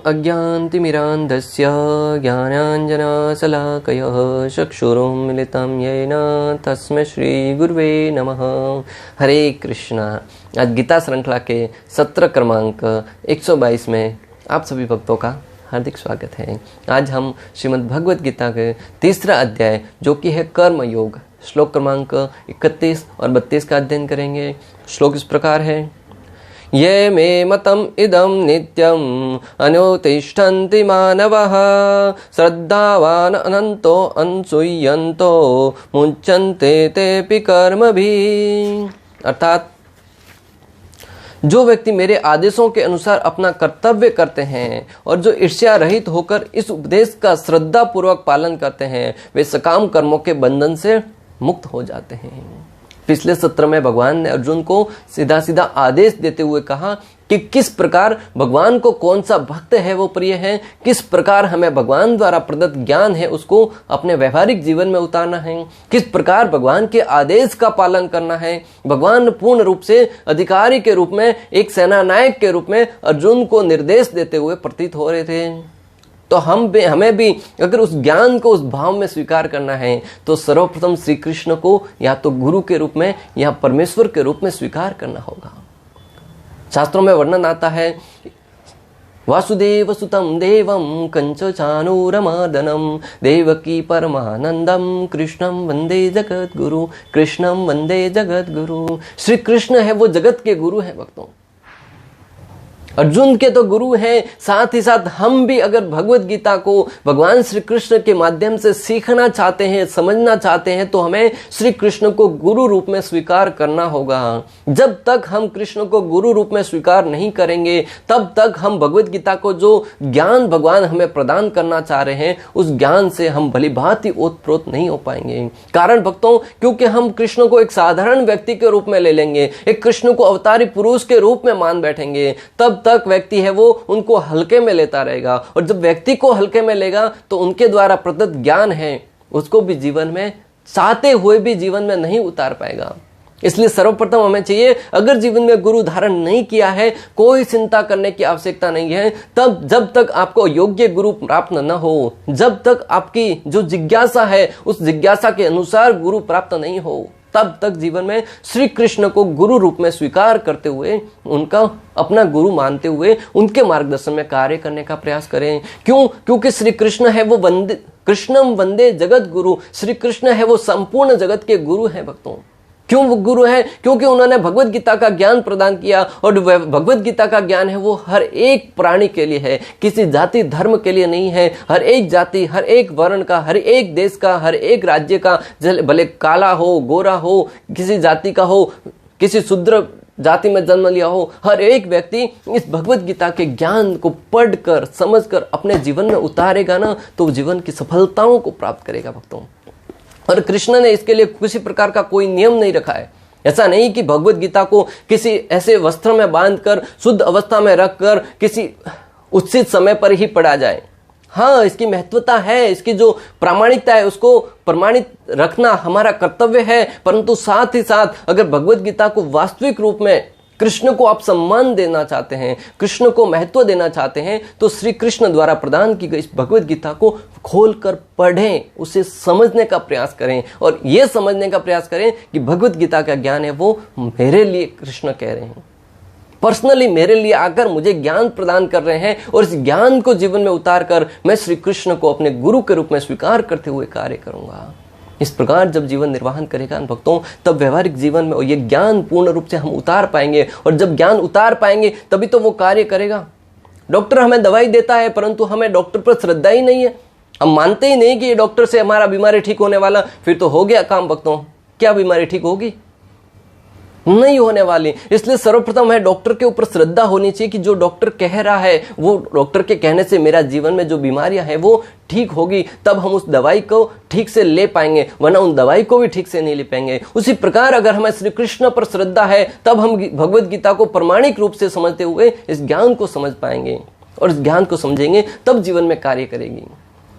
अज्ञानतिमिरान्धस्य ज्ञानाञ्जनशलाकयः चक्षुरुन्मिलितं येन तस्मै श्रीगुरुवे नमः। हरे कृष्णा। आज गीता श्रृंखला के सत्र क्रमांक 122 में आप सभी भक्तों का हार्दिक स्वागत है। आज हम श्रीमद् भगवद गीता के तीसरा अध्याय जो कि है कर्म योग, श्लोक क्रमांक 31 और 32 का अध्ययन करेंगे। श्लोक इस प्रकार है। ये मे मतम इदम नित्यम अनुतिष्ठन्ति मानवः श्रद्धावान अनंतो अनसूयन्तो मुच्यन्ते तेऽपि कर्मभिः। अर्थात जो व्यक्ति मेरे आदेशों के अनुसार अपना कर्तव्य करते हैं और जो ईर्ष्या रहित होकर इस उपदेश का श्रद्धा पूर्वक पालन करते हैं, वे सकाम कर्मों के बंधन से मुक्त हो जाते हैं। पिछले सत्र में भगवान ने अर्जुन को सीधा सीधा आदेश देते हुए कहा कि किस प्रकार भगवान को कौन सा भक्त है वो प्रिय है, किस प्रकार हमें भगवान द्वारा प्रदत्त ज्ञान है उसको अपने व्यवहारिक जीवन में उतारना है, किस प्रकार भगवान के आदेश का पालन करना है। भगवान पूर्ण रूप से अधिकारी के रूप में, एक सेनानायक के रूप में अर्जुन को निर्देश देते हुए प्रतीत हो रहे थे। तो हमें भी अगर उस ज्ञान को उस भाव में स्वीकार करना है तो सर्वप्रथम श्री कृष्ण को या तो गुरु के रूप में या परमेश्वर के रूप में स्वीकार करना होगा। शास्त्रों में वर्णन आता है, वासुदेव सुतम देवम कंच चानूरमर्दनम देवकी परमानंदम कृष्णम वंदे जगत गुरु, कृष्णम वंदे जगत गुरु। श्री कृष्ण है वो जगत के गुरु है भक्तों। अर्जुन के तो गुरु हैं, साथ ही साथ हम भी अगर भगवद गीता को भगवान श्री कृष्ण के माध्यम से सीखना चाहते हैं, समझना चाहते हैं, तो हमें श्री कृष्ण को गुरु रूप में स्वीकार करना होगा। जब तक हम कृष्ण को गुरु रूप में स्वीकार नहीं करेंगे तब तक हम भगवद गीता को जो ज्ञान भगवान हमें प्रदान करना चाह रहे हैं उस ज्ञान से हम भली भांति ओतप्रोत नहीं हो पाएंगे। कारण भक्तों, क्योंकि हम कृष्ण को एक साधारण व्यक्ति के रूप में ले लेंगे, एक कृष्ण को अवतारी पुरुष के रूप में मान बैठेंगे, तब तक व्यक्ति है वो उनको हल्के में लेता रहेगा। और जब व्यक्ति को हल्के में लेगा तो उनके द्वारा प्रदत्त ज्ञान है उसको भी जीवन में चाहते हुए भी जीवन में नहीं उतार पाएगा। इसलिए सर्वप्रथम हमें चाहिए, अगर जीवन में गुरु धारण नहीं किया है, कोई चिंता करने की आवश्यकता नहीं है। तब जब तक आपको योग्य गुरु प्राप्त न हो, जब तक आपकी जो जिज्ञासा है उस जिज्ञासा के अनुसार गुरु प्राप्त नहीं हो, तब तक जीवन में श्री कृष्ण को गुरु रूप में स्वीकार करते हुए, उनका अपना गुरु मानते हुए उनके मार्गदर्शन में कार्य करने का प्रयास करें। क्यों? क्योंकि श्री कृष्ण है वो कृष्णम वंदे जगत गुरु। श्री कृष्ण है वो संपूर्ण जगत के गुरु हैं भक्तों। क्यों वो गुरु है? क्योंकि उन्होंने भगवद गीता का ज्ञान प्रदान किया और भगवद गीता का ज्ञान है वो हर एक प्राणी के लिए है, किसी जाति धर्म के लिए नहीं है। हर एक जाति, हर एक वर्ण का, हर एक देश का, हर एक राज्य का, भले काला हो, गोरा हो, किसी जाति का हो, किसी शूद्र जाति में जन्म लिया हो, हर एक व्यक्ति इस भगवद गीता के ज्ञान को पढ़कर समझकर अपने जीवन में उतारेगा ना, तो जीवन की सफलताओं को प्राप्त करेगा भक्तों। और कृष्ण ने इसके लिए किसी प्रकार का कोई नियम नहीं रखा है। ऐसा नहीं कि भगवद गीता को किसी ऐसे वस्त्र में बांधकर शुद्ध अवस्था में रखकर किसी उचित समय पर ही पढ़ा जाए। हाँ, इसकी महत्वता है, इसकी जो प्रामाणिकता है उसको प्रमाणित रखना हमारा कर्तव्य है। परंतु साथ ही साथ अगर भगवद गीता को वास्तविक रूप में कृष्ण को आप सम्मान देना चाहते हैं, कृष्ण को महत्व देना चाहते हैं, तो श्री कृष्ण द्वारा प्रदान की गई इस भगवद गीता को खोलकर पढ़ें, उसे समझने का प्रयास करें और यह समझने का प्रयास करें कि भगवद गीता का ज्ञान है वो मेरे लिए कृष्ण कह रहे हैं, पर्सनली मेरे लिए आकर मुझे ज्ञान प्रदान कर रहे हैं और इस ज्ञान को जीवन में उतार कर मैं श्री कृष्ण को अपने गुरु के रूप में स्वीकार करते हुए कार्य करूंगा। इस प्रकार जब जीवन निर्वाहन करेगा भक्तों, तब व्यवहारिक जीवन में ये ज्ञान पूर्ण रूप से हम उतार पाएंगे। और जब ज्ञान उतार पाएंगे तभी तो वो कार्य करेगा। डॉक्टर हमें दवाई देता है परंतु हमें डॉक्टर पर श्रद्धा ही नहीं है, हम मानते ही नहीं कि ये डॉक्टर से हमारा बीमारी ठीक होने वाला, फिर तो हो गया काम भक्तों। क्या बीमारी ठीक होगी? नहीं होने वाली। इसलिए सर्वप्रथम है डॉक्टर के ऊपर श्रद्धा होनी चाहिए कि जो डॉक्टर कह रहा है वो डॉक्टर के कहने से मेरा जीवन में जो बीमारियां हैं वो ठीक होगी, तब हम उस दवाई को ठीक से ले पाएंगे, वरना उन दवाई को भी ठीक से नहीं ले पाएंगे। उसी प्रकार अगर हमें श्री कृष्ण पर श्रद्धा है तब हम भगवद गीता को प्रमाणिक रूप से समझते हुए इस ज्ञान को समझ पाएंगे और इस ज्ञान को समझेंगे तब जीवन में कार्य करेगी।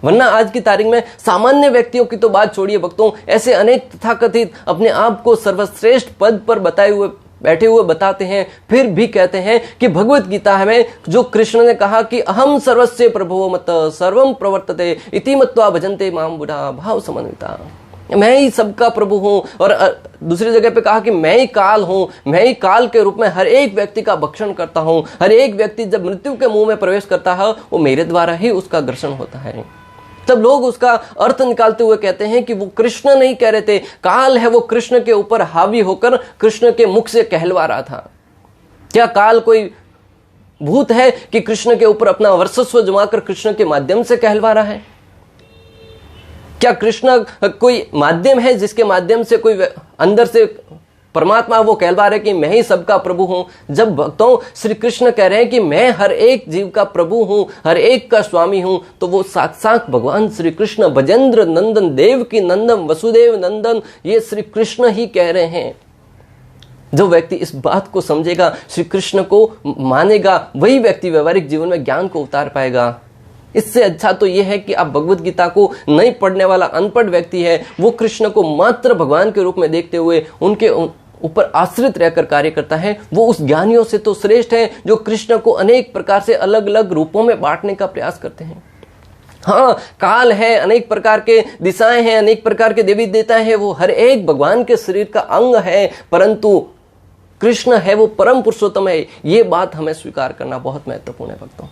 वरना आज की तारीख में सामान्य व्यक्तियों की तो बात छोड़िए भक्तों, ऐसे अनेक तथाकथित अपने आप को सर्वश्रेष्ठ पद पर बताए हुए बैठे हुए बताते हैं, फिर भी कहते हैं कि भगवत गीता हमें, जो कृष्ण ने कहा कि अहम सर्वस्य प्रभवो मत सर्वम प्रवर्तते इति मत्वा भजन्ते माम बुधा भाव समन्विता, मैं ही सबका प्रभु हूं। और दूसरी जगह पे कहा कि मैं ही काल हूं, मैं ही काल के रूप में हर एक व्यक्ति का भक्षण करता हूं। हर एक व्यक्ति जब मृत्यु के मुंह में प्रवेश करता है वो मेरे द्वारा ही उसका ग्रसन होता है। तब लोग उसका अर्थ निकालते हुए कहते हैं कि वो कृष्ण नहीं कह रहे थे, काल है वो कृष्ण के ऊपर हावी होकर कृष्ण के मुख से कहलवा रहा था। क्या काल कोई भूत है कि कृष्ण के ऊपर अपना वर्चस्व जमाकर कृष्ण के माध्यम से कहलवा रहा है? क्या कृष्ण कोई माध्यम है जिसके माध्यम से कोई अंदर से परमात्मा वो कहलवा रहे कि मैं ही सबका प्रभु हूं? जब भक्तों श्री कृष्ण कह रहे हैं कि मैं हर एक जीव का प्रभु हूं, हर एक का स्वामी हूं, तो वो साक्षात भगवान श्री कृष्ण बजेंद्र नंदन, देवकी नंदन, वसुदेव नंदन, ये श्री कृष्ण ही कह रहे हैं। जो व्यक्ति इस बात को समझेगा, श्री कृष्ण को मानेगा, वही व्यक्ति व्यवहारिक जीवन में ज्ञान को उतार पाएगा। इससे अच्छा तो यह है कि आप भगवत गीता को नहीं पढ़ने वाला अनपढ़ व्यक्ति है, वो कृष्ण को मात्र भगवान के रूप में देखते हुए उनके ऊपर आश्रित रहकर कार्य करता है, वो उस ज्ञानियों से तो श्रेष्ठ है जो कृष्ण को अनेक प्रकार से अलग अलग रूपों में बांटने का प्रयास करते हैं। हाँ, काल है, अनेक प्रकार के दिशाएं हैं, अनेक प्रकार के देवी देवता है, वो हर एक भगवान के शरीर का अंग है, परंतु कृष्ण है वो परम पुरुषोत्तम है। ये बात हमें स्वीकार करना बहुत महत्वपूर्ण है भक्तों।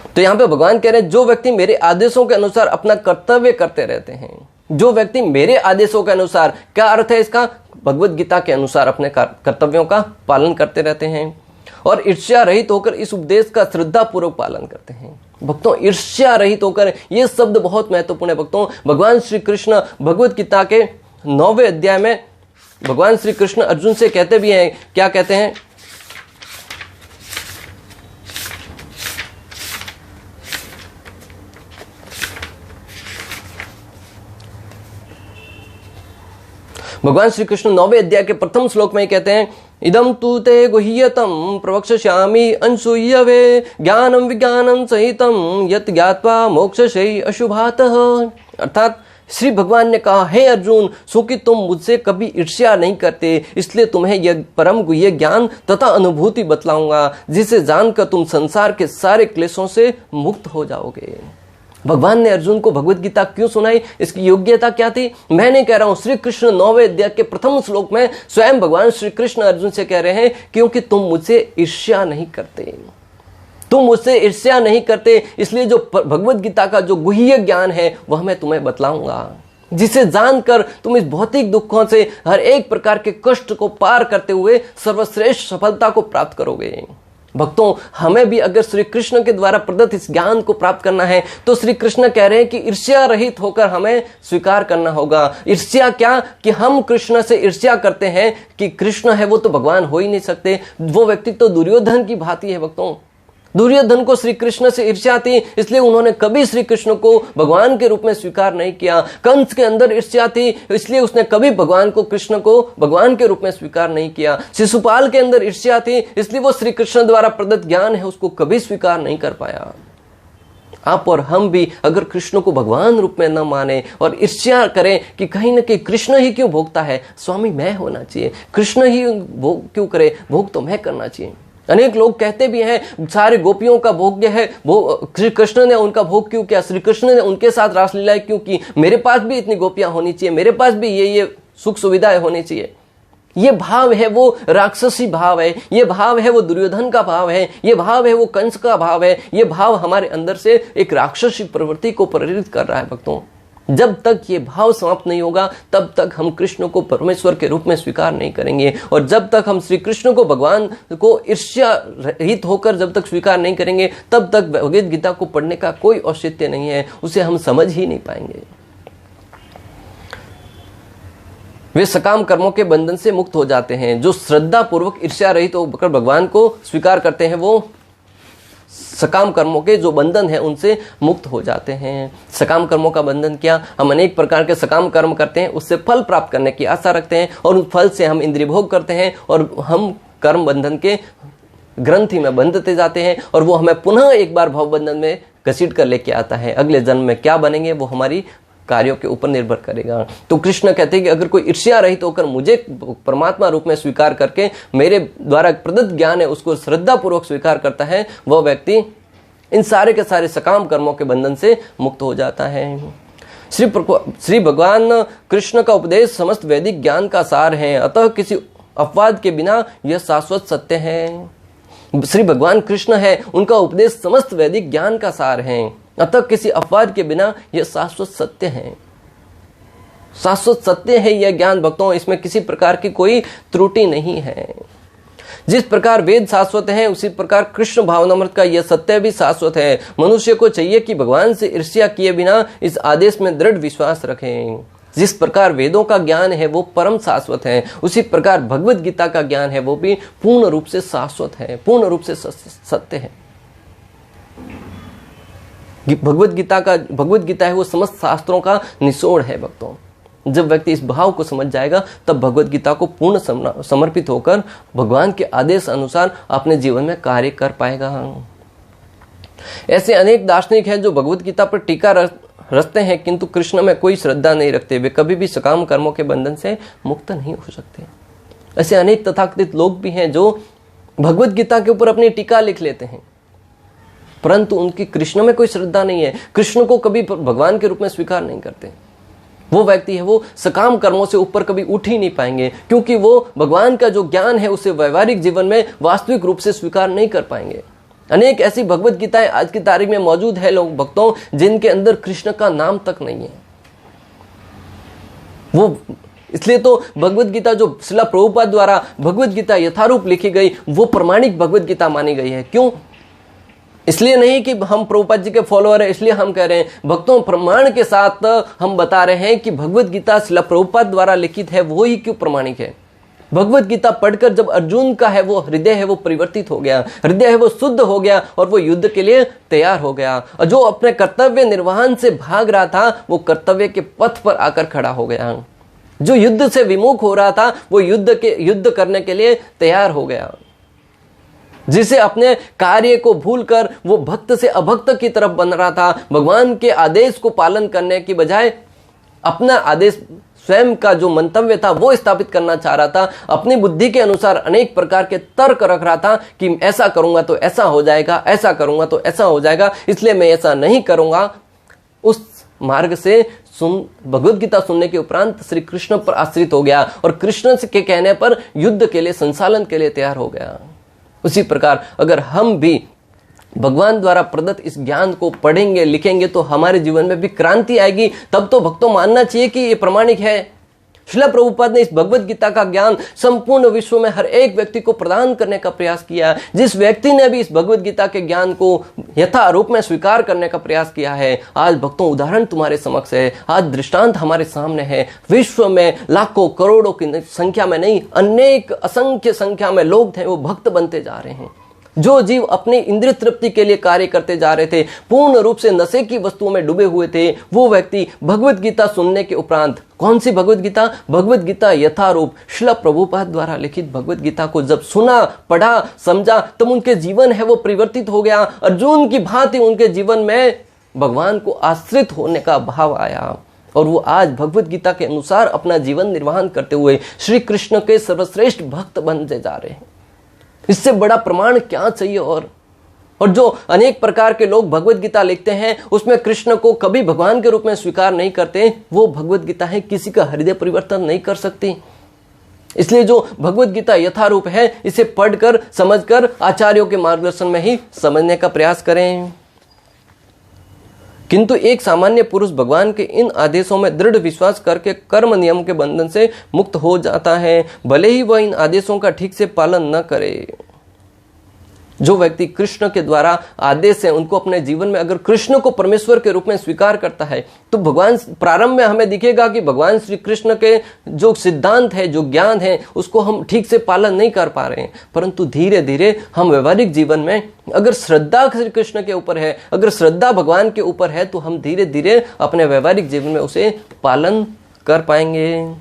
तो यहां पे भगवान कह रहे हैं, जो व्यक्ति मेरे आदेशों के अनुसार अपना कर्तव्य करते रहते हैं, जो व्यक्ति मेरे आदेशों के अनुसार, क्या अर्थ है इसका? भगवत गीता के अनुसार अपने कर्तव्यों का पालन करते रहते हैं और ईर्ष्या रहित होकर इस उपदेश का श्रद्धा पूर्वक पालन करते हैं। भक्तों, ईर्ष्या रहित होकर, यह शब्द बहुत महत्वपूर्ण है भक्तों। भगवान श्री कृष्ण भगवत गीता के 9वें अध्याय में भगवान श्री कृष्ण अर्जुन से कहते भी हैं, क्या कहते हैं? भगवान श्री कृष्ण 9वें अध्याय के प्रथम श्लोक में कहते हैं, इदम तु ते गुह्यतम प्रवक्ष्यामि अनसूयवे ज्ञानम विज्ञानम सहितम यत् ज्ञात्वा मोक्षसे अशुभातः। अर्थात श्री भगवान ने कहा, हे अर्जुन, सो कि तुम मुझसे कभी ईर्ष्या नहीं करते, इसलिए तुम्हें यह परम गुह्य ज्ञान तथा अनुभूति बतलाऊंगा, जिसे जानकर तुम संसार के सारे क्लेशों से मुक्त हो जाओगे। भगवान ने अर्जुन को भगवत गीता क्यों सुनाई? इसकी योग्यता क्या थी? मैं नहीं कह रहा हूं, श्री कृष्ण 9वें अध्याय के प्रथम श्लोक में स्वयं भगवान श्री कृष्ण अर्जुन से कह रहे हैं, क्योंकि तुम मुझसे ईर्ष्या नहीं करते, तुम मुझसे ईर्ष्या नहीं करते, इसलिए जो भगवत गीता का जो गुह्य ज्ञान है वह मैं तुम्हें बतलाऊंगा, जिसे जानकर तुम इस भौतिक दुखों से, हर एक प्रकार के कष्ट को पार करते हुए सर्वश्रेष्ठ सफलता को प्राप्त करोगे। भक्तों, हमें भी अगर श्री कृष्ण के द्वारा प्रदत्त इस ज्ञान को प्राप्त करना है तो श्री कृष्ण कह रहे हैं कि ईर्ष्या रहित होकर हमें स्वीकार करना होगा। ईर्ष्या क्या? कि हम कृष्ण से ईर्ष्या करते हैं कि कृष्ण है वो तो भगवान हो ही नहीं सकते। वो व्यक्ति तो दुर्योधन की भांति है भक्तों। दुर्योधन को श्री कृष्ण से ईर्ष्या थी, इसलिए उन्होंने कभी श्री कृष्ण को भगवान के रूप में स्वीकार नहीं किया। कंस के अंदर ईर्ष्या थी, इसलिए उसने कभी भगवान को, कृष्ण को भगवान के रूप में स्वीकार नहीं किया। शिशुपाल के अंदर ईर्ष्या थी, इसलिए वो श्री कृष्ण द्वारा प्रदत्त ज्ञान है उसको कभी स्वीकार नहीं कर पाया। आप और हम भी अगर कृष्ण को भगवान रूप में न माने और ईर्ष्या करें कि कहीं ना कहीं कृष्ण ही क्यों भोगता है, स्वामी मैं होना चाहिए, कृष्ण ही भोग क्यों करे, भोग तो मैं करना चाहिए। अनेक लोग कहते भी हैं सारे गोपियों का भोग्य है, श्री कृष्ण ने उनका भोग क्यों किया, श्री कृष्ण ने उनके साथ रासलीलाएं क्यों की, मेरे पास भी इतनी गोपियां होनी चाहिए, मेरे पास भी ये सुख सुविधाएं होनी चाहिए। ये भाव है वो राक्षसी भाव है, ये भाव है वो दुर्योधन का भाव है, ये भाव है वो कंस का भाव है। ये भाव हमारे अंदर से एक राक्षसी प्रवृत्ति को प्रेरित कर रहा है भक्तों। जब तक ये भाव समाप्त नहीं होगा तब तक हम कृष्ण को परमेश्वर के रूप में स्वीकार नहीं करेंगे। और जब तक हम श्री कृष्ण को, भगवान को ईर्ष्या रहित होकर जब तक स्वीकार नहीं करेंगे तब तक भगवद गीता को पढ़ने का कोई औचित्य नहीं है, उसे हम समझ ही नहीं पाएंगे। वे सकाम कर्मों के बंधन से मुक्त हो जाते हैं। जो श्रद्धा पूर्वक ईर्ष्या रहित होकर भगवान को स्वीकार करते हैं वो सकाम कर्मों के जो बंधन है उनसे मुक्त हो जाते हैं। सकाम कर्मों का बंधन क्या? हम अनेक प्रकार के सकाम कर्म करते हैं, उससे फल प्राप्त करने की आशा रखते हैं और उस फल से हम इंद्रिय भोग करते हैं और हम कर्म बंधन के ग्रंथि में बंधते जाते हैं और वो हमें पुनः एक बार भव बंधन में घसीट कर लेके आता है। अगले जन्म में क्या बनेंगे वो हमारी कार्यों के ऊपर निर्भर करेगा। तो कृष्ण कहते हैं कि अगर कोई ईर्ष्या रहित होकर मुझे परमात्मा रूप में स्वीकार करके मेरे द्वारा प्रदत्त ज्ञान है उसको श्रद्धा पूर्वक स्वीकार करता है, वह व्यक्ति इन सारे के सारे सकाम कर्मों के बंधन से मुक्त हो जाता है। श्री भगवान कृष्ण का उपदेश समस्त वैदिक ज्ञान का सार है, अतः किसी अपवाद के बिना यह शाश्वत सत्य है। श्री भगवान कृष्ण है, उनका उपदेश समस्त वैदिक ज्ञान का सार है, अतः किसी अपवाद के बिना यह शाश्वत सत्य है। शाश्वत सत्य है यह ज्ञान भक्तों, इसमें किसी प्रकार की कोई त्रुटि नहीं है। जिस प्रकार वेद शाश्वत है उसी प्रकार कृष्ण भावनामृत का यह सत्य भी शाश्वत है। मनुष्य को चाहिए कि भगवान से ईर्ष्या किए बिना इस आदेश में दृढ़ विश्वास रखें। जिस प्रकार वेदों का ज्ञान है वो परम शाश्वत है, उसी प्रकार भगवत गीता का ज्ञान है वो भी पूर्ण रूप से शाश्वत है, पूर्ण रूप से सत्य है। भगवत गीता है वो समस्त शास्त्रों का निचोड़ है भक्तों। जब व्यक्ति इस भाव को समझ जाएगा तब भगवत गीता को पूर्ण समर्पित होकर भगवान के आदेश अनुसार अपने जीवन में कार्य कर पाएगा। ऐसे अनेक दार्शनिक हैं जो भगवत गीता पर टीका रचते हैं किंतु कृष्ण में कोई श्रद्धा नहीं रखते, वे कभी भी सकाम कर्मों के बंधन से मुक्त नहीं हो सकते। ऐसे अनेक तथाकथित लोग भी हैं जो भगवत गीता के ऊपर अपनी टीका लिख लेते हैं परंतु उनकी कृष्ण में कोई श्रद्धा नहीं है, कृष्ण को कभी भगवान के रूप में स्वीकार नहीं करते। वो व्यक्ति है वो सकाम कर्मों से ऊपर कभी उठ ही नहीं पाएंगे, क्योंकि वो भगवान का जो ज्ञान है उसे व्यवहारिक जीवन में वास्तविक रूप से स्वीकार नहीं कर पाएंगे। अनेक ऐसी भगवत गीताएं आज की तारीख में मौजूद है लोग भक्तों जिनके अंदर कृष्ण का नाम तक नहीं है। वो इसलिए तो भगवत गीता जो श्रील प्रभुपाद द्वारा भगवत गीता यथारूप लिखी गई वो प्रमाणिक भगवत गीता मानी गई है। क्यों? इसलिए नहीं कि हम प्रभुपाद जी के फॉलोअर हैं इसलिए हम कह रहे हैं, भक्तों प्रमाण के साथ हम बता रहे हैं कि भगवत गीता श्रील प्रभुपाद द्वारा लिखित है, वो ही क्यों प्रमाणिक है। भगवत गीता पढ़कर जब अर्जुन का है वो हृदय है वो परिवर्तित हो गया, हृदय है वो शुद्ध हो गया और वो युद्ध के लिए तैयार हो गया, और जो अपने कर्तव्य निर्वहन से भाग रहा था वो कर्तव्य के पथ पर आकर खड़ा हो गया। जो युद्ध से विमुख हो रहा था वो युद्ध करने के लिए तैयार हो गया। जिसे अपने कार्य को भूलकर वो भक्त से अभक्त की तरफ बन रहा था, भगवान के आदेश को पालन करने की बजाय अपना आदेश स्वयं का जो मंतव्य था वो स्थापित करना चाह रहा था, अपनी बुद्धि के अनुसार अनेक प्रकार के तर्क रख रहा था कि ऐसा करूंगा तो ऐसा हो जाएगा, ऐसा करूंगा तो ऐसा हो जाएगा, इसलिए मैं ऐसा नहीं करूंगा। उस मार्ग से भगवत गीता सुनने के उपरांत श्री कृष्ण पर आश्रित हो गया और कृष्ण के कहने पर युद्ध के लिए संचालन के लिए तैयार हो गया। उसी प्रकार अगर हम भी भगवान द्वारा प्रदत्त इस ज्ञान को पढ़ेंगे लिखेंगे तो हमारे जीवन में भी क्रांति आएगी। तब तो भक्तों मानना चाहिए कि ये प्रमाणिक है। श्रील प्रभुपाद ने इस भगवत गीता का ज्ञान संपूर्ण विश्व में हर एक व्यक्ति को प्रदान करने का प्रयास किया। जिस व्यक्ति ने भी इस भगवत गीता के ज्ञान को यथारूप में स्वीकार करने का प्रयास किया है, आज भक्तों उदाहरण तुम्हारे समक्ष है, आज दृष्टांत हमारे सामने है। विश्व में लाखों करोड़ों की संख्या में नहीं, अनेक असंख्य संख्या में लोग थे वो भक्त बनते जा रहे हैं। जो जीव अपनी इंद्रिय तृप्ति के लिए कार्य करते जा रहे थे, पूर्ण रूप से नशे की वस्तुओं में डूबे हुए थे, वो व्यक्ति भगवत गीता सुनने के उपरांत, कौन सी भगवत गीता? भगवत गीता यथारूप श्रील प्रभुपाद द्वारा लिखित भगवत गीता को जब सुना, पढ़ा, समझा, तब उनके जीवन है वो परिवर्तित हो गया। अर्जुन की भांति उनके जीवन में भगवान को आश्रित होने का भाव आया और वो आज भगवत गीता के अनुसार अपना जीवन निर्वाहन करते हुए श्री कृष्ण के सर्वश्रेष्ठ भक्त बनते जा रहे हैं। इससे बड़ा प्रमाण क्या चाहिए? और जो अनेक प्रकार के लोग भगवत गीता लिखते हैं उसमें कृष्ण को कभी भगवान के रूप में स्वीकार नहीं करते, वो भगवत गीता है किसी का हृदय परिवर्तन नहीं कर सकती। इसलिए जो भगवत गीता यथारूप है इसे पढ़कर समझकर आचार्यों के मार्गदर्शन में ही समझने का प्रयास करें। किंतु एक सामान्य पुरुष भगवान के इन आदेशों में दृढ़ विश्वास करके कर्म नियम के बंधन से मुक्त हो जाता है, भले ही वह इन आदेशों का ठीक से पालन न करे। जो व्यक्ति कृष्ण के द्वारा आदेश है उनको अपने जीवन में अगर कृष्ण को परमेश्वर के रूप में स्वीकार करता है तो भगवान प्रारंभ में हमें दिखेगा कि भगवान श्री कृष्ण के जो सिद्धांत है, जो ज्ञान है, उसको हम ठीक से पालन नहीं कर पा रहे हैं। परंतु धीरे धीरे हम व्यवहारिक जीवन में अगर श्रद्धा श्री कृष्ण के ऊपर है, अगर श्रद्धा भगवान के ऊपर है, तो हम धीरे धीरे अपने व्यवहारिक जीवन में उसे पालन कर पाएंगे।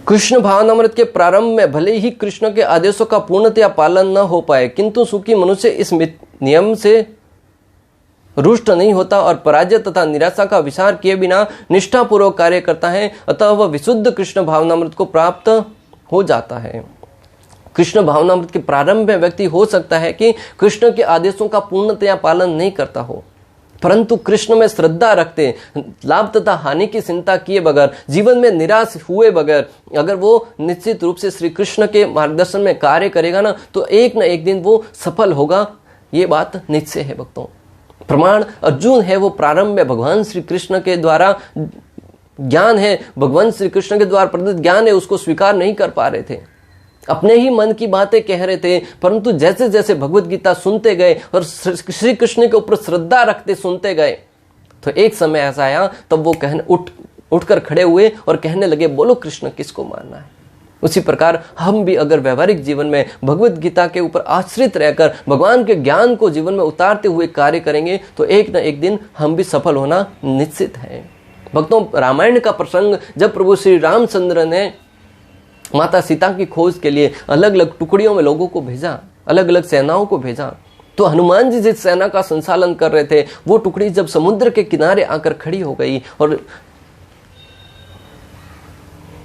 कृष्ण भावनामृत के प्रारंभ में भले ही कृष्ण के आदेशों का पूर्णतया पालन न हो पाए, किंतु सुखी मनुष्य इस नियम से रुष्ट नहीं होता और पराजय तथा निराशा का विचार किए बिना निष्ठापूर्वक कार्य करता है, अतः वह विशुद्ध कृष्ण भावनामृत को प्राप्त हो जाता है। कृष्ण भावनामृत के प्रारंभ में व्यक्ति हो सकता है कि कृष्ण के आदेशों का पूर्णतया पालन नहीं करता हो, परंतु कृष्ण में श्रद्धा रखते, लाभ तथा हानि की चिंता किए बगैर, जीवन में निराश हुए बगैर अगर वो निश्चित रूप से श्री कृष्ण के मार्गदर्शन में कार्य करेगा ना, तो एक न एक दिन वो सफल होगा। ये बात निश्चय है भक्तों। प्रमाण अर्जुन है वो प्रारंभ में भगवान श्री कृष्ण के द्वारा ज्ञान है, भगवान श्री कृष्ण के द्वारा प्रदत्त ज्ञान है, उसको स्वीकार नहीं कर पा रहे थे, अपने ही मन की बातें कह रहे थे। परंतु जैसे जैसे भगवत गीता सुनते गए और श्री कृष्ण के ऊपर श्रद्धा रखते सुनते गए, तो एक समय ऐसा आया तब वो उठकर खड़े हुए और कहने लगे, बोलो कृष्ण किसको मानना है। उसी प्रकार हम भी अगर व्यवहारिक जीवन में भगवत गीता के ऊपर आश्रित रहकर भगवान के ज्ञान को जीवन में उतारते हुए कार्य करेंगे, तो एक न एक दिन हम भी सफल होना निश्चित है। भक्तों, रामायण का प्रसंग जब प्रभु श्री रामचंद्र ने माता सीता की खोज के लिए अलग अलग टुकड़ियों में लोगों को भेजा, अलग अलग सेनाओं को भेजा, तो हनुमान जी जिस सेना का संचालन कर रहे थे, वो टुकड़ी जब समुद्र के किनारे आकर खड़ी हो गई और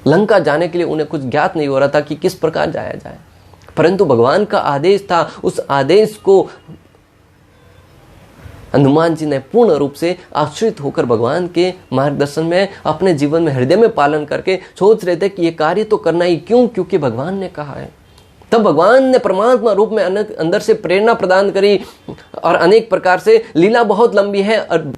लंका जाने के लिए उन्हें कुछ ज्ञात नहीं हो रहा था कि किस प्रकार जाया जाए, परंतु भगवान का आदेश था। उस आदेश को हनुमान जी ने पूर्ण रूप से आश्रित होकर भगवान के मार्गदर्शन में अपने जीवन में हृदय में पालन करके सोच रहे थे कि ये कार्य तो करना ही क्यों, क्योंकि भगवान ने कहा है। तब भगवान ने परमात्मा रूप में अंदर से प्रेरणा प्रदान करी और अनेक प्रकार से लीला बहुत लंबी है। और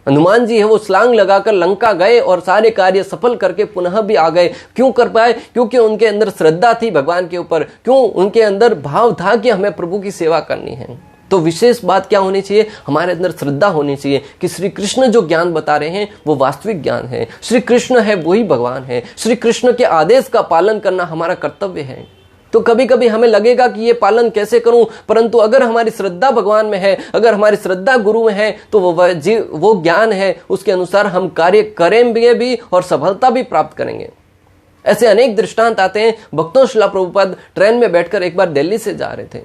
हनुमान जी है वो छलांग लगाकर लंका गए और सारे कार्य सफल करके पुनः भी आ गए। क्यों कर पाए? क्योंकि उनके अंदर श्रद्धा थी भगवान के ऊपर। क्यों? उनके अंदर भाव था कि हमें प्रभु की सेवा करनी है। तो विशेष बात क्या होनी चाहिए? हमारे अंदर श्रद्धा होनी चाहिए कि श्री कृष्ण जो ज्ञान बता रहे हैं वो वास्तविक ज्ञान है। श्री कृष्ण है वही भगवान है। श्री कृष्ण के आदेश का पालन करना हमारा कर्तव्य है। तो कभी कभी हमें लगेगा कि ये पालन कैसे करूं, परंतु अगर हमारी श्रद्धा भगवान में है, अगर हमारी श्रद्धा गुरु में है, तो वो ज्ञान है, उसके अनुसार हम कार्य करेंगे भी और सफलता भी प्राप्त करेंगे। ऐसे अनेक दृष्टांत आते हैं। भक्तों, श्रील प्रभुपाद ट्रेन में बैठकर एक बार दिल्ली से जा रहे थे।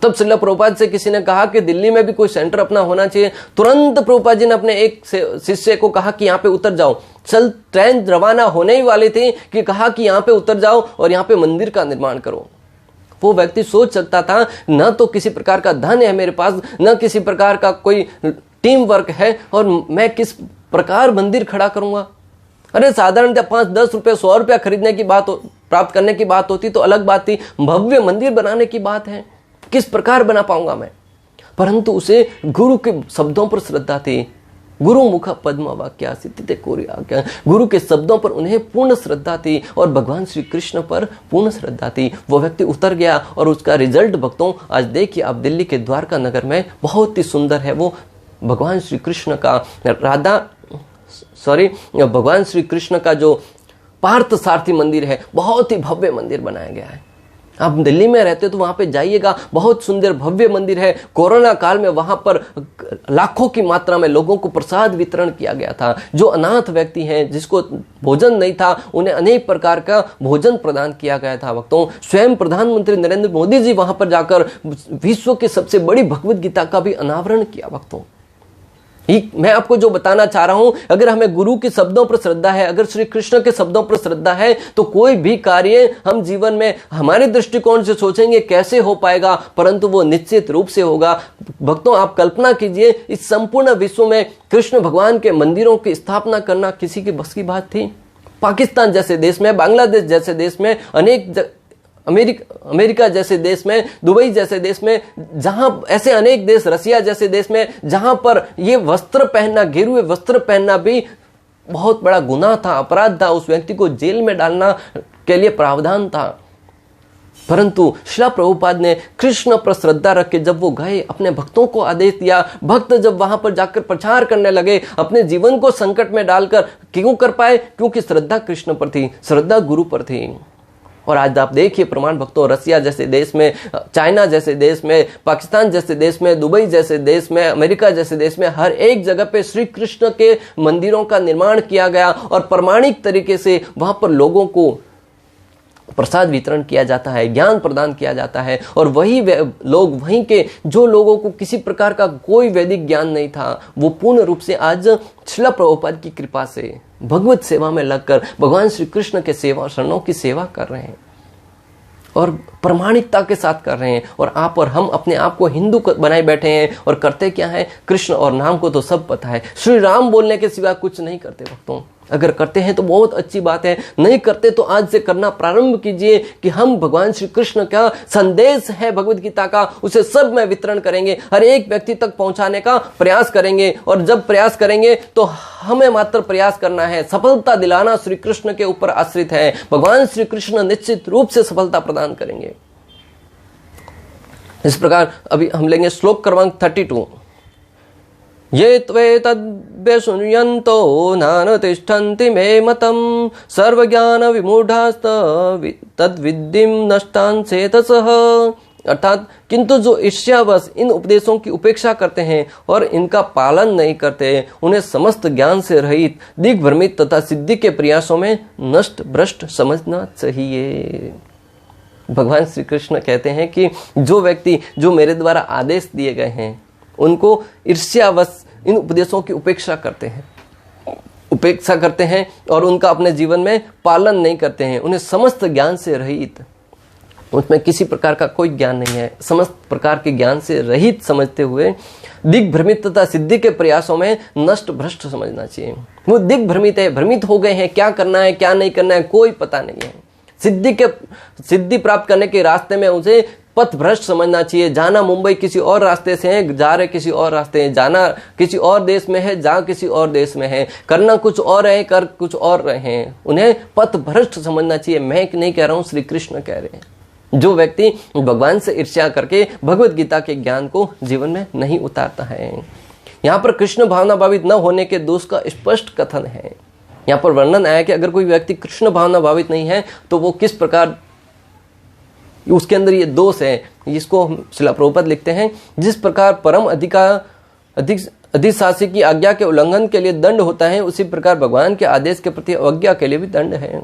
तब श्रील प्रभुपाद से किसी ने कहा कि दिल्ली में भी कोई सेंटर अपना होना चाहिए। तुरंत प्रभुपाद जी ने अपने एक शिष्य को कहा कि यहाँ पे उतर जाओ। चल ट्रेन रवाना होने ही वाली थी कि कहा कि यहाँ पे उतर जाओ और यहाँ पे मंदिर का निर्माण करो। वो व्यक्ति सोच सकता था, न तो किसी प्रकार का धन है मेरे पास, न किसी प्रकार का कोई टीम वर्क है, और मैं किस प्रकार मंदिर खड़ा करूंगा। अरे साधारणतः 5-10 रुपए 100 रुपया खरीदने की बात प्राप्त करने की बात होती तो अलग बात थी, भव्य मंदिर बनाने की बात है, किस प्रकार बना पाऊंगा मैं। परंतु उसे गुरु के शब्दों पर श्रद्धा थी। गुरु मुख पद्म वाक्या सिद्धिते कोरी आज्ञा। गुरु के शब्दों पर उन्हें पूर्ण श्रद्धा थी और भगवान श्री कृष्ण पर पूर्ण श्रद्धा थी। वो व्यक्ति उतर गया और उसका रिजल्ट भक्तों आज देखिए आप दिल्ली के द्वारका नगर में बहुत ही सुंदर है। वो भगवान श्री कृष्ण का भगवान श्री कृष्ण का जो पार्थ सारथी मंदिर है, बहुत ही भव्य मंदिर बनाया गया है। आप दिल्ली में रहते तो वहां पे जाइएगा, बहुत सुंदर भव्य मंदिर है। कोरोना काल में वहां पर लाखों की मात्रा में लोगों को प्रसाद वितरण किया गया था। जो अनाथ व्यक्ति हैं, जिसको भोजन नहीं था, उन्हें अनेक प्रकार का भोजन प्रदान किया गया था। भक्तों, स्वयं प्रधानमंत्री नरेंद्र मोदी जी वहां पर जाकर विश्व की सबसे बड़ी भगवत गीता का भी अनावरण किया। भक्तों, मैं आपको जो बताना चाह रहा हूं, अगर हमें गुरु के शब्दों पर श्रद्धा है, अगर श्री कृष्ण के शब्दों पर श्रद्धा है, तो कोई भी कार्य हम जीवन में हमारे दृष्टिकोण से सोचेंगे कैसे हो पाएगा, परंतु वो निश्चित रूप से होगा। भक्तों, आप कल्पना कीजिए, इस संपूर्ण विश्व में कृष्ण भगवान के मंदिरों की स्थापना करना किसी की बस की बात थी? पाकिस्तान जैसे देश में, बांग्लादेश जैसे देश में, अमेरिका जैसे देश में, दुबई जैसे देश में, जहां ऐसे अनेक देश, रसिया जैसे देश में, जहां पर ये वस्त्र पहनना, गेरुए वस्त्र पहनना भी बहुत बड़ा गुनाह था, अपराध था, उस व्यक्ति को जेल में डालना के लिए प्रावधान था। परंतु श्रील प्रभुपाद ने कृष्ण पर श्रद्धा रख के जब वो गए, अपने भक्तों को आदेश दिया, भक्त जब वहां पर जाकर प्रचार करने लगे, अपने जीवन को संकट में डालकर, क्यों कर पाए? क्योंकि श्रद्धा कृष्ण पर थी, श्रद्धा गुरु पर थी। और आज आप देखिए प्रमाण भक्तों, रसिया जैसे देश में, चाइना जैसे देश में, पाकिस्तान जैसे देश में, दुबई जैसे देश में, अमेरिका जैसे देश में, हर एक जगह पे श्री कृष्ण के मंदिरों का निर्माण किया गया और प्रमाणिक तरीके से वहां पर लोगों को प्रसाद वितरण किया जाता है, ज्ञान प्रदान किया जाता है। और वही लोग, वहीं के जो लोगों को किसी प्रकार का कोई वैदिक ज्ञान नहीं था, वो पूर्ण रूप से आज श्रील प्रभुपाद की कृपा से भगवत सेवा में लगकर भगवान श्री कृष्ण के सेवा शरणों की सेवा कर रहे हैं और प्रामाणिकता के साथ कर रहे हैं। और आप और हम अपने आप को हिंदू बनाए बैठे हैं और करते क्या है? कृष्ण और नाम को तो सब पता है, श्री राम बोलने के सिवा कुछ नहीं करते भक्तों। अगर करते हैं तो बहुत अच्छी बात है, नहीं करते तो आज से करना प्रारंभ कीजिए कि हम भगवान श्री कृष्ण का संदेश है भगवत गीता का, उसे सब में वितरण करेंगे, हर एक व्यक्ति तक पहुंचाने का प्रयास करेंगे। और जब प्रयास करेंगे तो हमें मात्र प्रयास करना है, सफलता दिलाना श्री कृष्ण के ऊपर आश्रित है। भगवान श्री कृष्ण निश्चित रूप से सफलता प्रदान करेंगे। इस प्रकार अभी हम लेंगे श्लोक क्रमांक 32। ये त्वे तद्व्यशृण्वन्तो नानुतिष्ठन्ति मे मतम् सर्वज्ञान विमूढ़ास्त तद्विद्धिं नष्टान् चेतसः। अर्थात किंतु जो ईर्ष्यावश इन उपदेशों की उपेक्षा करते हैं और इनका पालन नहीं करते, उन्हें समस्त ज्ञान से रहित, दिग्भ्रमित तथा सिद्धि के प्रयासों में नष्ट भ्रष्ट समझना चाहिए। भगवान श्री कृष्ण कहते हैं कि जो व्यक्ति जो मेरे द्वारा आदेश दिए गए हैं उनको ईर्ष्यावश इन उपदेशों की उपेक्षा करते हैं और उनका अपने जीवन में पालन नहीं करते हैं, उन्हें समस्त ज्ञान से रहित, उसमें किसी प्रकार का कोई ज्ञान नहीं है, समस्त प्रकार के ज्ञान से रहित समझते हुए दिग्भ्रमित तथा सिद्धि के प्रयासों में नष्ट भ्रष्ट समझना चाहिए। वो दिग्भ्रमित है, भ्रमित हो गए हैं, क्या करना है क्या नहीं करना है कोई पता नहीं है। सिद्धि प्राप्त करने के रास्ते में उसे पथ भ्रष्ट समझना चाहिए। जाना मुंबई किसी और रास्ते से है, जा रहे किसी और रास्ते हैं, जाना किसी और देश में है, जा किसी और देश में है, करना कुछ और है, कर कुछ और रहे हैं, उन्हें पथ भ्रष्ट समझना चाहिए। मैं नहीं कह रहा हूं, श्री कृष्ण कह रहे हैं। जो व्यक्ति भगवान से ईर्ष्या करके भगवत गीता के ज्ञान को जीवन में नहीं उतारता है, यहाँ पर कृष्ण भावना भावित न होने के दोष का स्पष्ट कथन है। यहाँ पर वर्णन आया कि अगर कोई व्यक्ति कृष्ण भावना भावित नहीं है तो वो किस प्रकार, उसके अंदर ये दोष है, जिसको श्रील प्रभुपाद लिखते हैं, जिस प्रकार परम अधिशासी की आज्ञा के उल्लंघन के लिए दंड होता है, उसी प्रकार भगवान के आदेश के प्रति अवज्ञा के लिए भी दंड है।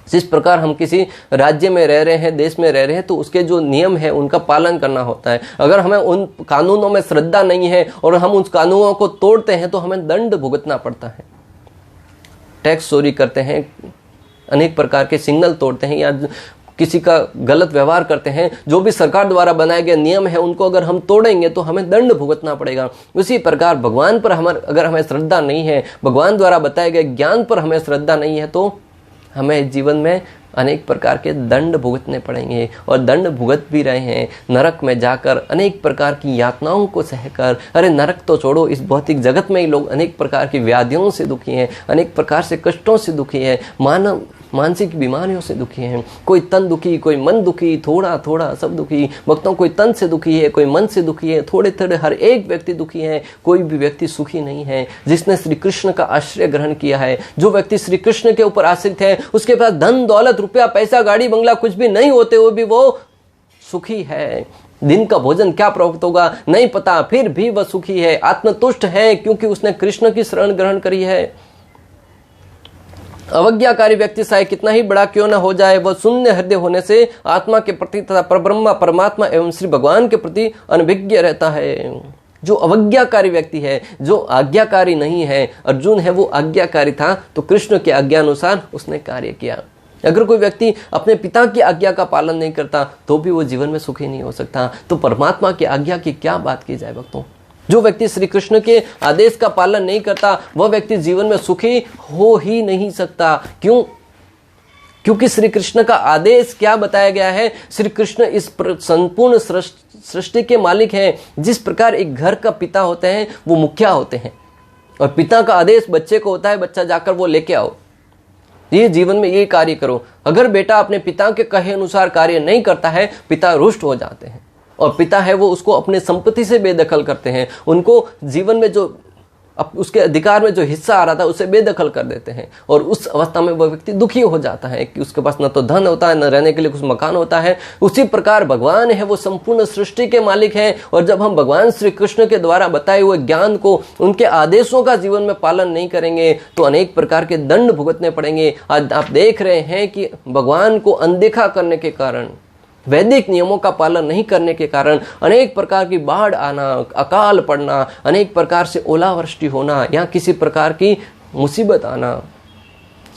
जिस प्रकार हम किसी राज्य में रह रहे हैं, देश में रह रहे हैं, तो उसके जो नियम है उनका पालन करना होता है। अगर हमें उन कानूनों में श्रद्धा नहीं है और हम उन कानूनों को तोड़ते हैं तो हमें दंड भुगतना पड़ता है। टैक्स चोरी करते हैं, अनेक प्रकार के सिग्नल तोड़ते हैं या किसी का गलत व्यवहार करते हैं, जो भी सरकार द्वारा बनाए गए नियम है उनको अगर हम तोड़ेंगे तो हमें दंड भुगतना पड़ेगा। उसी प्रकार भगवान पर अगर हमें श्रद्धा नहीं है, भगवान द्वारा बताए गए ज्ञान पर हमें श्रद्धा नहीं है, तो हमें जीवन में अनेक प्रकार के दंड भुगतने पड़ेंगे और दंड भुगत भी रहे हैं। नरक में जाकर अनेक प्रकार की यातनाओं को सहकर, अरे नरक तो छोड़ो, इस भौतिक जगत में ही लोग अनेक प्रकार की व्याधियों से दुखी हैं, अनेक प्रकार से कष्टों से दुखी है, मानसिक बीमारियों से दुखी हैं। कोई तन दुखी, कोई मन दुखी, थोड़ा थोड़ा सब दुखी। भक्तों कोई तन से दुखी है, कोई मन से दुखी है, थोड़े थोड़े हर एक व्यक्ति दुखी है, कोई भी व्यक्ति सुखी नहीं है जिसने श्री कृष्ण का आश्रय ग्रहण किया है। जो व्यक्ति श्री कृष्ण के ऊपर आश्रित है, उसके पास धन दौलत रुपया पैसा गाड़ी बंगला कुछ भी नहीं होते हुए भी वो सुखी है। दिन का भोजन क्या प्राप्त होगा नहीं पता, फिर भी वह सुखी है, आत्मतुष्ट है, क्योंकि उसने कृष्ण की शरण ग्रहण करी है। अवज्ञाकारी व्यक्ति चाहे कितना ही बड़ा क्यों न हो जाए, वह शून्य हृदय होने से आत्मा के प्रति तथा परब्रह्म परमात्मा एवं श्री भगवान के प्रति अनभिज्ञ रहता है। जो अवज्ञाकारी व्यक्ति है, जो आज्ञाकारी नहीं है, अर्जुन है वो आज्ञाकारी था तो कृष्ण के आज्ञा अनुसार उसने कार्य किया। अगर कोई व्यक्ति अपने पिता की आज्ञा का पालन नहीं करता तो भी वो जीवन में सुखी नहीं हो सकता, तो परमात्मा की आज्ञा की क्या बात की जाए भक्तों। जो व्यक्ति श्री कृष्ण के आदेश का पालन नहीं करता वह व्यक्ति जीवन में सुखी हो ही नहीं सकता। क्यों? क्योंकि श्री कृष्ण का आदेश क्या बताया गया है। श्री कृष्ण इस संपूर्ण सृष्टि के मालिक हैं। जिस प्रकार एक घर का पिता होते हैं वो मुखिया होते हैं और पिता का आदेश बच्चे को होता है, बच्चा जाकर वो लेके आओ, ये जीवन में ये कार्य करो। अगर बेटा अपने पिता के कहे अनुसार कार्य नहीं करता है, पिता रुष्ट हो जाते हैं और पिता है वो उसको अपने संपत्ति से बेदखल करते हैं। उनको जीवन में जो अब उसके अधिकार में जो हिस्सा आ रहा था उसे बेदखल कर देते हैं, और उस अवस्था में वह व्यक्ति दुखी हो जाता है कि उसके पास न तो धन होता है, न रहने के लिए कुछ मकान होता है। उसी प्रकार भगवान है वो संपूर्ण सृष्टि के मालिक हैं, और जब हम भगवान श्री कृष्ण के द्वारा बताए हुए ज्ञान को, उनके आदेशों का जीवन में पालन नहीं करेंगे तो अनेक प्रकार के दंड भुगतने पड़ेंगे। आज आप देख रहे हैं कि भगवान को अनदेखा करने के कारण, वैदिक नियमों का पालन नहीं करने के कारण अनेक प्रकार की बाढ़ आना, अकाल पड़ना, अनेक प्रकार से ओलावृष्टि होना या किसी प्रकार की मुसीबत आना,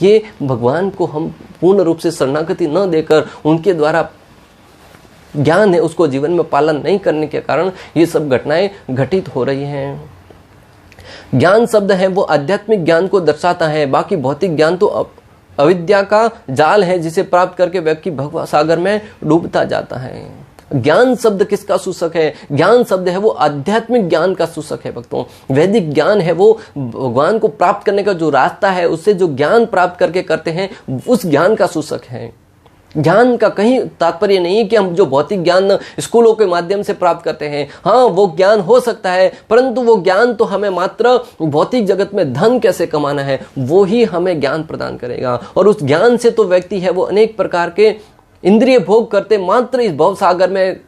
ये भगवान को हम पूर्ण रूप से शरणागति न देकर उनके द्वारा ज्ञान है उसको जीवन में पालन नहीं करने के कारण ये सब घटनाएं घटित हो रही हैं। ज्ञान शब्द है वो आध्यात्मिक ज्ञान को दर्शाता है, बाकी भौतिक ज्ञान तो अविद्या का जाल है जिसे प्राप्त करके व्यक्ति भव सागर में डूबता जाता है। ज्ञान शब्द किसका सूचक है? ज्ञान शब्द है वो आध्यात्मिक ज्ञान का सूचक है भक्तों। वैदिक ज्ञान है वो भगवान को प्राप्त करने का जो रास्ता है, उससे जो ज्ञान प्राप्त करके करते हैं उस ज्ञान का सूचक है। ज्ञान का कहीं तात्पर्य नहीं है कि हम जो भौतिक ज्ञान स्कूलों के माध्यम से प्राप्त करते हैं, हाँ वो ज्ञान हो सकता है, परंतु वो ज्ञान तो हमें मात्र भौतिक जगत में धन कैसे कमाना है वो ही हमें ज्ञान प्रदान करेगा। और उस ज्ञान से तो व्यक्ति है वो अनेक प्रकार के इंद्रिय भोग करते मात्र इस भव सागर में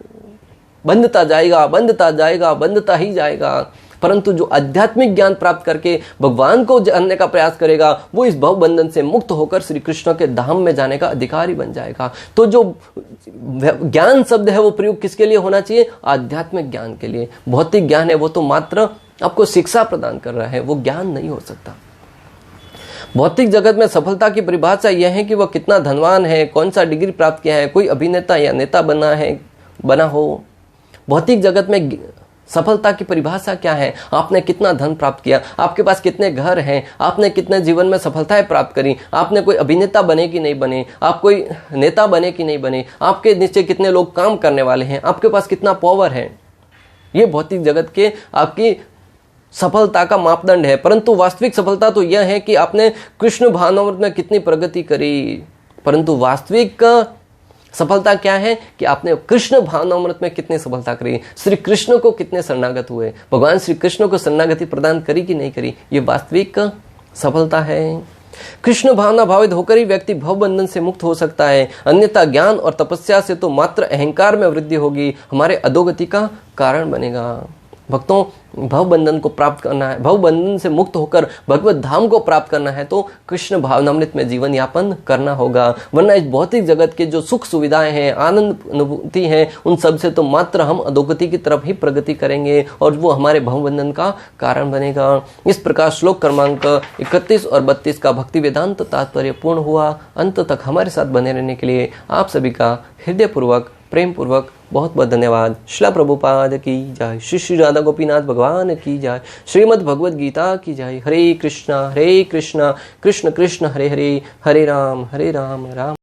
बंधता जाएगा, बंधता जाएगा, बंधता ही जाएगा। परंतु जो आध्यात्मिक ज्ञान प्राप्त करके भगवान को जानने का प्रयास करेगा वो इस भव बंधन से मुक्त होकर श्री कृष्ण के धाम में जाने का अधिकारी बन जाएगा। तो जो ज्ञान शब्द है वो प्रयोग किसके लिए होना चाहिए? आध्यात्मिक ज्ञान के लिए। भौतिक ज्ञान है वो तो मात्र आपको शिक्षा प्रदान कर रहा है, वो ज्ञान नहीं हो सकता। भौतिक जगत में सफलता की परिभाषा यह है कि वह कितना धनवान है, कौन सा डिग्री प्राप्त किया है, कोई अभिनेता या नेता बना हो। भौतिक जगत में सफलता की परिभाषा क्या है? आपने कितना धन प्राप्त किया, आपके पास कितने घर हैं, आपने कितने जीवन में सफलताएं प्राप्त करी, आपने कोई अभिनेता बने कि नहीं बने, आप कोई नेता बने कि नहीं बने, आपके नीचे कितने लोग काम करने वाले हैं, आपके पास कितना पावर है। ये भौतिक जगत के आपकी सफलता का मापदंड है। परंतु वास्तविक सफलता तो यह है कि आपने कृष्ण भावनामृत में कितनी प्रगति करी। परंतु वास्तविक सफलता क्या है कि आपने कृष्ण भावनामृत में कितनी सफलता करी, श्री कृष्ण को कितने शरणागत हुए, भगवान श्री कृष्ण को शरणागति प्रदान करी कि नहीं करी, ये वास्तविक सफलता है। कृष्ण भावना भावित होकर ही व्यक्ति भव बंधन से मुक्त हो सकता है, अन्यथा ज्ञान और तपस्या से तो मात्र अहंकार में वृद्धि होगी, हमारे अधोगति का कारण बनेगा। भक्तों, भव बंधन को प्राप्त करना है, भव बंधन से मुक्त होकर भगवत धाम को प्राप्त करना है तो कृष्ण भावनामृत में जीवन यापन करना होगा। वरना इस भौतिक जगत के जो सुख सुविधाएं हैं, आनंद अनुभूति है, उन सब से तो मात्र हम अधोगति की तरफ ही प्रगति करेंगे और वो हमारे भव बंधन का कारण बनेगा। इस प्रकार श्लोक क्रमांक 31 और 32 का भक्ति वेदांत तात्पर्य पूर्ण हुआ। अंत तक हमारे साथ बने रहने के लिए आप सभी का हृदय पूर्वक, प्रेम पूर्वक बहुत बहुत धन्यवाद। श्रील प्रभुपाद की जय, श्री श्री राधा गोपीनाथ भगवान की जय, श्रीमद् भगवद गीता की जय। हरे कृष्णा कृष्ण कृष्ण हरे हरे, हरे राम राम